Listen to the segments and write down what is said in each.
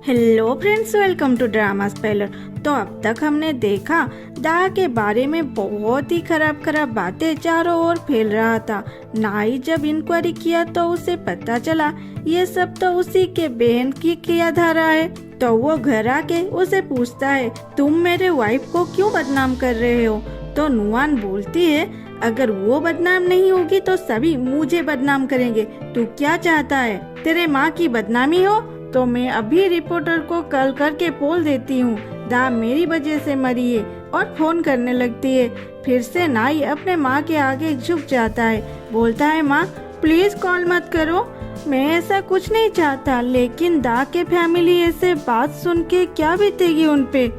Hello friends, welcome to drama speller. तो अब तक हमने देखा दा के बारे में बहुत ही खराब बातें चारों ओर फैल रहा था। नाई जब इंक्वायरी किया तो उसे पता चला ये सब तो उसी के बहन की किया धारा है। तो वो घर आके उसे पूछता है, तुम मेरे वाइफ को क्यों बदनाम कर रहे हो? तो नुआन बोलती है, अगर वो बदनाम नहीं होगी तो सभी मुझे बदनाम करेंगे। तू क्या चाहता है, तेरे माँ की बदनामी हो? तो मैं अभी रिपोर्टर को कॉल करके बोल देती हूँ दा मेरी वजह से मरी है, और फोन करने लगती है। फिर से नाई अपने माँ के आगे झुक जाता है, बोलता है, माँ प्लीज कॉल मत करो, मैं ऐसा कुछ नहीं चाहता, लेकिन दा के फैमिली ऐसे बात सुन के क्या बीतेगी उन पे?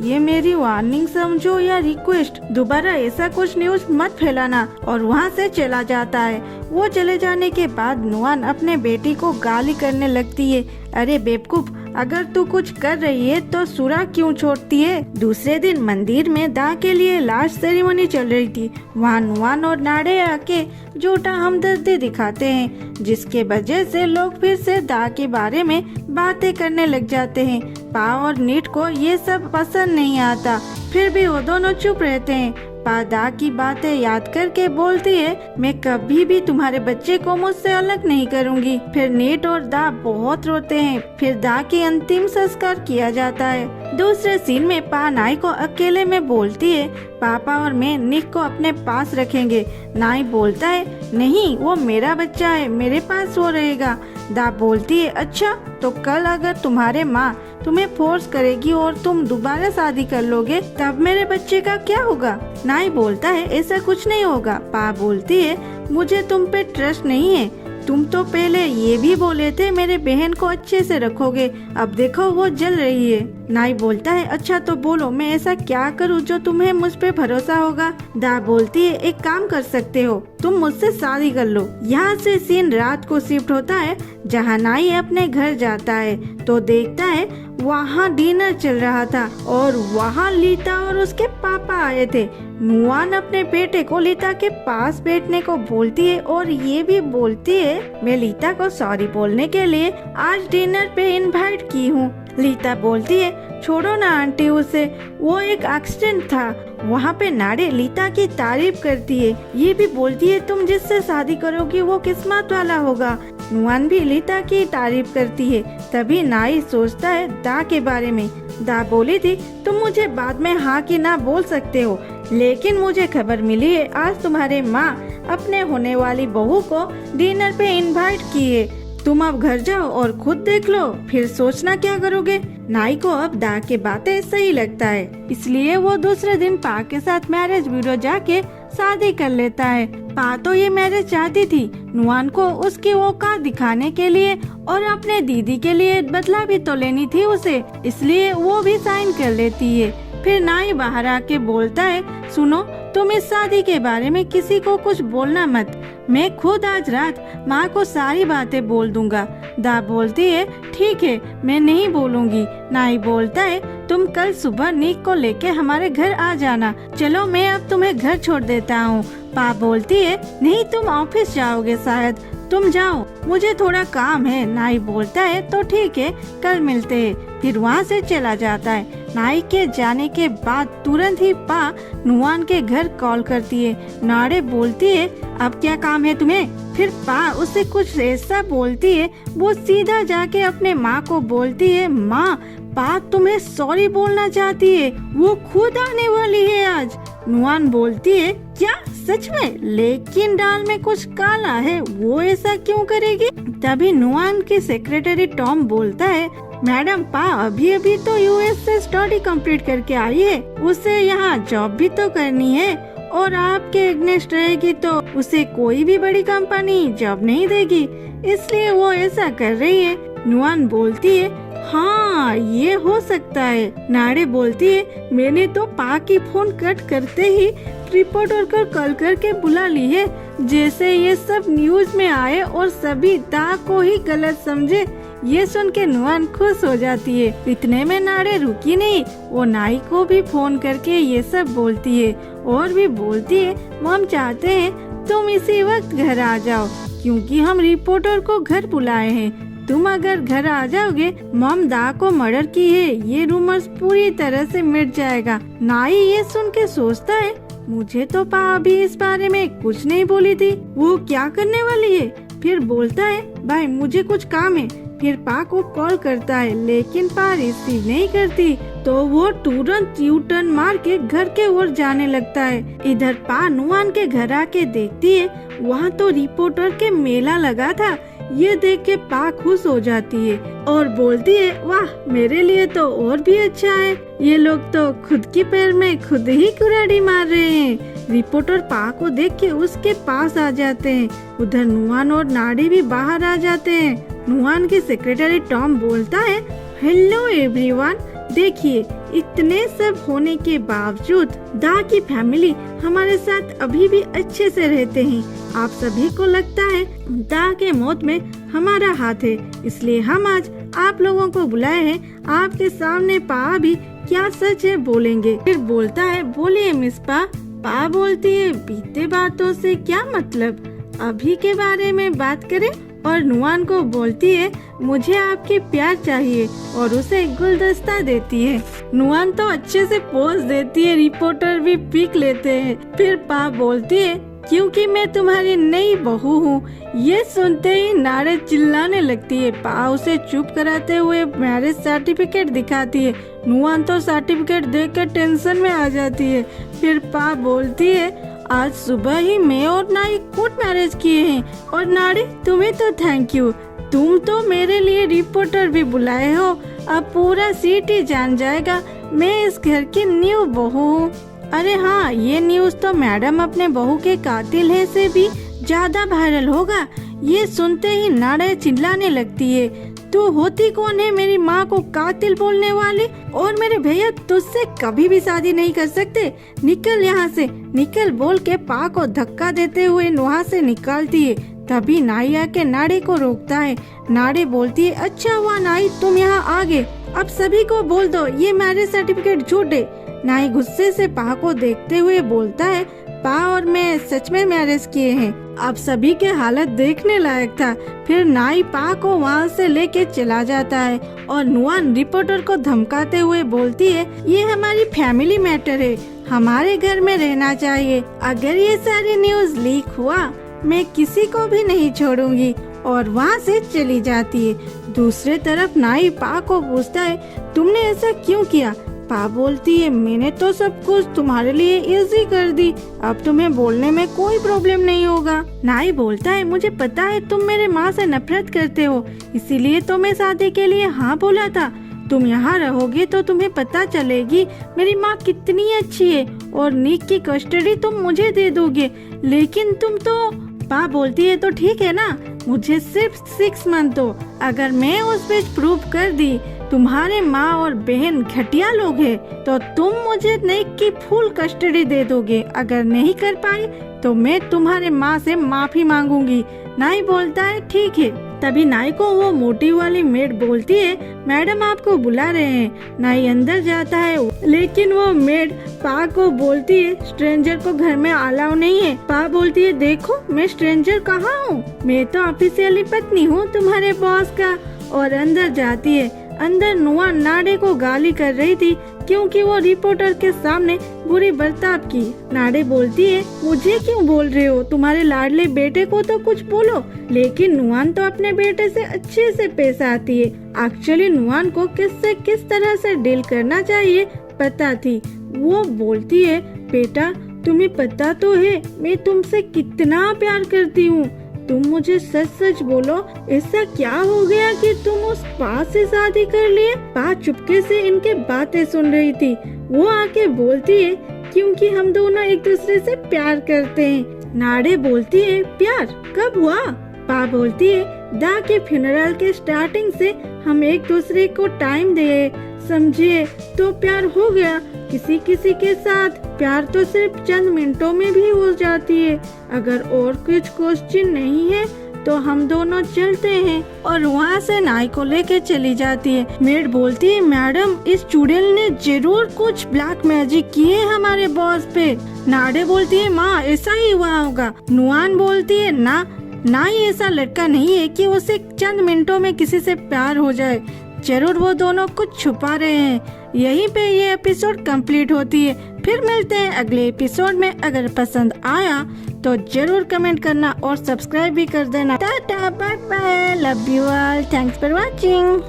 ये मेरी वार्निंग समझो या रिक्वेस्ट, दोबारा ऐसा कुछ न्यूज मत फैलाना। और वहाँ से चला जाता है। वो चले जाने के बाद नुआन अपने बेटी को गाली करने लगती है, अरे बेवकूफ, अगर तू कुछ कर रही है तो सुरा क्यों छोड़ती है? दूसरे दिन मंदिर में दा के लिए लास्ट सेरेमनी चल रही थी। वहाँ नुआन और नाड़े आके झूठा हमदर्दी दिखाते हैं, जिसके वजह से लोग फिर से दा के बारे में बातें करने लग जाते हैं। पा और नीट को ये सब पसंद नहीं आता, फिर भी वो दोनों चुप रहते हैं। पा दा की बातें याद करके बोलती है, मैं कभी भी तुम्हारे बच्चे को मुझसे अलग नहीं करूंगी। फिर नीट और दा बहुत रोते हैं। फिर दा की अंतिम संस्कार किया जाता है। दूसरे सीन में पा नाई को अकेले में बोलती है, पापा और मैं निक को अपने पास रखेंगे। नाई बोलता है, नहीं, वो मेरा बच्चा है, मेरे पास वो रहेगा। दा बोलती है, अच्छा, तो कल अगर तुम्हारे माँ तुम्हें फोर्स करेगी और तुम दोबारा शादी कर लोगे, तब मेरे बच्चे का क्या होगा? नाई बोलता है, ऐसा कुछ नहीं होगा। पा बोलती है, मुझे तुम पे ट्रस्ट नहीं है, तुम तो पहले ये भी बोले थे मेरे बहन को अच्छे से रखोगे, अब देखो वो जल रही है। नाई बोलता है, अच्छा तो बोलो, मैं ऐसा क्या करूँ जो तुम्हें मुझ पे भरोसा होगा? दा बोलती है, एक काम कर सकते हो, तुम मुझसे शादी कर लो। यहाँ से सीन रात को शिफ्ट होता है, जहाँ नाई अपने घर जाता है तो देखता है वहाँ डिनर चल रहा था और वहाँ लीता और उसके पापा आए थे। नुआन अपने बेटे को लीता के पास बैठने को बोलती है और ये भी बोलती है, मैं लीता को सॉरी बोलने के लिए आज डिनर पे इनवाइट की हूँ। लीता बोलती है, छोड़ो ना आंटी उसे, वो एक एक्सीडेंट था। वहाँ पे नाड़े लीता की तारीफ करती है, ये भी बोलती है, तुम जिससे शादी करोगी वो किस्मत वाला होगा। नुआन भी लीता की तारीफ करती है। तभी नाई सोचता है दा के बारे में। दा बोली थी, तुम मुझे बाद में हाँ कि ना बोल सकते हो, लेकिन मुझे खबर मिली है आज तुम्हारे माँ अपने होने वाली बहू को डिनर पे इनवाइट की है। तुम अब घर जाओ और खुद देख लो, फिर सोचना क्या करोगे। नाई को अब दा के बातें सही लगता है, इसलिए वो दूसरे दिन पा के साथ मैरिज ब्यूरो जाके शादी कर लेता है। पा तो ये मैरिज चाहती थी नुआन को उसकी औकात दिखाने के लिए, और अपने दीदी के लिए बदला भी तो लेनी थी उसे, इसलिए वो भी साइन कर लेती है। फिर नाई बाहर आके बोलता है, सुनो, तुम इस शादी के बारे में किसी को कुछ बोलना मत, मैं खुद आज रात माँ को सारी बातें बोल दूंगा। दा बोलती है, ठीक है, मैं नहीं बोलूंगी। नाई बोलता है, तुम कल सुबह निक को लेके हमारे घर आ जाना। चलो, मैं अब तुम्हें घर छोड़ देता हूँ। पा बोलती है, नहीं, तुम ऑफिस जाओगे शायद, तुम जाओ, मुझे थोड़ा काम है। नाई बोलता है, तो ठीक है, कल मिलते हैं। फिर वहाँ से चला जाता है। नाई के जाने के बाद तुरंत ही पा नुआन के घर कॉल करती है। नाड़े बोलती है, अब क्या काम है तुम्हें? फिर पा उसे कुछ ऐसा बोलती है, वो सीधा जाके अपने माँ को बोलती है, माँ, पा तुम्हें सॉरी बोलना चाहती है, वो खुद आने वाली है आज। नुआन बोलती है, क्या सच में? लेकिन दाल में कुछ काला है, वो ऐसा क्यों करेगी? तभी नुआन के सेक्रेटरी टॉम बोलता है, मैडम, पा अभी तो यूएस से स्टडी कंप्लीट करके आई है, उसे यहाँ जॉब भी तो करनी है, और आपके एग्नेस्ट रहेगी तो उसे कोई भी बड़ी कंपनी जॉब नहीं देगी, इसलिए वो ऐसा कर रही है। नुआन बोलती है, हाँ, ये हो सकता है। नाड़े बोलती है, मैंने तो पा की फोन कट करते ही रिपोर्टर को कॉल करके बुला ली है, जैसे ये सब न्यूज में आए और सभी दा को ही गलत समझे। ये सुन के नुआन खुश हो जाती है। इतने में नाड़े रुकी नहीं, वो नाई को भी फोन करके ये सब बोलती है और भी बोलती है, हम चाहते हैं तुम इसी वक्त घर आ जाओ, क्योंकि हम रिपोर्टर को घर बुलाए हैं। तुम अगर घर आ जाओगे, मॉम दा को मर्डर की है, ये रूमर्स पूरी तरह से मिट जाएगा। नाई ये सुन के सोचता है, मुझे तो पा अभी इस बारे में कुछ नहीं बोली थी, वो क्या करने वाली है। फिर बोलता है, भाई मुझे कुछ काम है। फिर पा को कॉल करता है, लेकिन पा रिसीव नहीं करती, तो वो तुरंत यू टर्न मार के घर के ओर जाने लगता है। इधर पा नुआन के घर आके देखती है, वहाँ तो रिपोर्टर के मेला लगा था। ये देख के पा खुश हो जाती है और बोलती है, वाह मेरे लिए तो और भी अच्छा है, ये लोग तो खुद के पैर में खुद ही कुल्हाड़ी मार रहे हैं। रिपोर्टर पा को देख के उसके पास आ जाते हैं। उधर नुआन और नाड़ी भी बाहर आ जाते हैं। नुआन के सेक्रेटरी टॉम बोलता है, हेलो एवरीवन, देखिए इतने सब होने के बावजूद दा की फैमिली हमारे साथ अभी भी अच्छे से रहते हैं। आप सभी को लगता है दा के मौत में हमारा हाथ है, इसलिए हम आज आप लोगों को बुलाए हैं। आपके सामने पा भी क्या सच है बोलेंगे। फिर बोलता है, बोलिए मिस पा। पा बोलती है, बीते बातों से क्या मतलब, अभी के बारे में बात करें। और नुआन को बोलती है, मुझे आपकी प्यार चाहिए, और उसे गुलदस्ता देती है। नुआन तो अच्छे से पोज देती है, रिपोर्टर भी पीक लेते हैं। फिर पा बोलती है, क्योंकि मैं तुम्हारी नई बहू हूँ। ये सुनते ही नाड़े चिल्लाने लगती है। पा उसे चुप कराते हुए मैरिज सर्टिफिकेट दिखाती है। नुआन तो सर्टिफिकेट देखकर टेंशन में आ जाती है। फिर पा बोलती है, आज सुबह ही मैं और नाई कोर्ट मैरिज किए हैं, और नाड़ी तुम्हें तो थैंक यू, तुम तो मेरे लिए रिपोर्टर भी बुलाए हो। अब पूरा सिटी जान जाएगा मैं इस घर की न्यू बहू हूँ। अरे हाँ, ये न्यूज़ तो मैडम अपने बहू के कातिल है से भी ज्यादा वायरल होगा। ये सुनते ही नाड़े चिल्लाने लगती है, तू होती कौन है मेरी माँ को कातिल बोलने वाली, और मेरे भैया तुझसे कभी भी शादी नहीं कर सकते, निकल यहाँ से निकल, बोल के पा को धक्का देते हुए वहाँ से निकालती है। तभी नाई आके नाड़े को रोकता है। नाड़े बोलती है, अच्छा हुआ नाई तुम यहाँ आ गए, अब सभी को बोल दो ये मैरिज सर्टिफिकेट झूठ है। नाई गुस्से से पा को देखते हुए बोलता है, पा और मैं सच में मैरिज किए हैं। अब सभी के हालत देखने लायक था। फिर नाई पा को वहाँ से लेके चला जाता है, और नुआन रिपोर्टर को धमकाते हुए बोलती है, ये हमारी फैमिली मैटर है, हमारे घर में रहना चाहिए। अगर ये सारी न्यूज लीक हुआ, मैं किसी को भी नहीं छोड़ूंगी, और वहाँ से चली जाती है। दूसरे तरफ नाई पा को पूछता है, तुमने ऐसा क्यों किया। पा बोलती है, मैंने तो सब कुछ तुम्हारे लिए इजी कर दी, अब तुम्हें बोलने में कोई प्रॉब्लम नहीं होगा। नाई बोलता है, मुझे पता है तुम मेरे माँ से नफरत करते हो, इसीलिए तो मैं शादी के लिए हाँ बोला था। तुम यहाँ रहोगे तो तुम्हें पता चलेगी मेरी माँ कितनी अच्छी है, और निक की कस्टडी तुम मुझे दे दोगे। लेकिन तुम तो, पा बोलती है, तो ठीक है ना, मुझे सिर्फ 6 मंथ दो। अगर मैं उस पे प्रूव कर दी तुम्हारे माँ और बहन घटिया लोग हैं, तो तुम मुझे निक की फुल कस्टडी दे दोगे। अगर नहीं कर पाई तो मैं तुम्हारे माँ से माफी मांगूंगी। नाई बोलता है, ठीक है। तभी नाई को वो मोटी वाली मेड बोलती है, मैडम आपको बुला रहे हैं। नाई अंदर जाता है, लेकिन वो मेड पा को बोलती है, स्ट्रेंजर को घर में अलाउ नहीं है। पा बोलती है, देखो मैं स्ट्रेंजर कहाँ हूँ, मैं तो ऑफिशियली पत्नी हूँ तुम्हारे बॉस का, और अंदर जाती है। अंदर नुआन नाड़े को गाली कर रही थी, क्योंकि वो रिपोर्टर के सामने बुरी बर्ताव की। नाड़े बोलती है, मुझे क्यों बोल रहे हो, तुम्हारे लाडले बेटे को तो कुछ बोलो। लेकिन नुआन तो अपने बेटे से अच्छे से पेश आती है। एक्चुअली नुआन को किस तरह से डील करना चाहिए पता थी। वो बोलती है, बेटा तुम्हें पता तो है मैं तुमसे कितना प्यार करती हूँ, तुम मुझे सच सच बोलो, ऐसा क्या हो गया कि तुम उस पा से शादी कर लिए। पा चुपके से इनके बातें सुन रही थी। वो आके बोलती है, क्योंकि हम दोनों एक दूसरे से प्यार करते हैं। नाड़े बोलती है, प्यार कब हुआ। पा बोलती है, दा के फ्यूनरल के स्टार्टिंग से हम एक दूसरे को टाइम दे समझे तो प्यार हो गया। किसी किसी के साथ प्यार तो सिर्फ चंद मिनटों में भी हो जाती है। अगर और कुछ क्वेश्चन नहीं है तो हम दोनों चलते हैं, और वहाँ से नाई को लेके चली जाती है। मेड बोलती है, मैडम इस चुड़ैल ने जरूर कुछ ब्लैक मैजिक किए हमारे बॉस पे। नाड़े बोलती है, माँ ऐसा ही हुआ होगा। नुआन बोलती है, ना नाई ऐसा लड़का नहीं है कि उसे चंद मिनटों में किसी से प्यार हो जाए। जरूर वो दोनों कुछ छुपा रहे हैं। यहीं पे ये एपिसोड कंप्लीट होती है। फिर मिलते हैं अगले एपिसोड में। अगर पसंद आया तो जरूर कमेंट करना और सब्सक्राइब भी कर देना। Tata, bye bye, love you all, thanks for watching.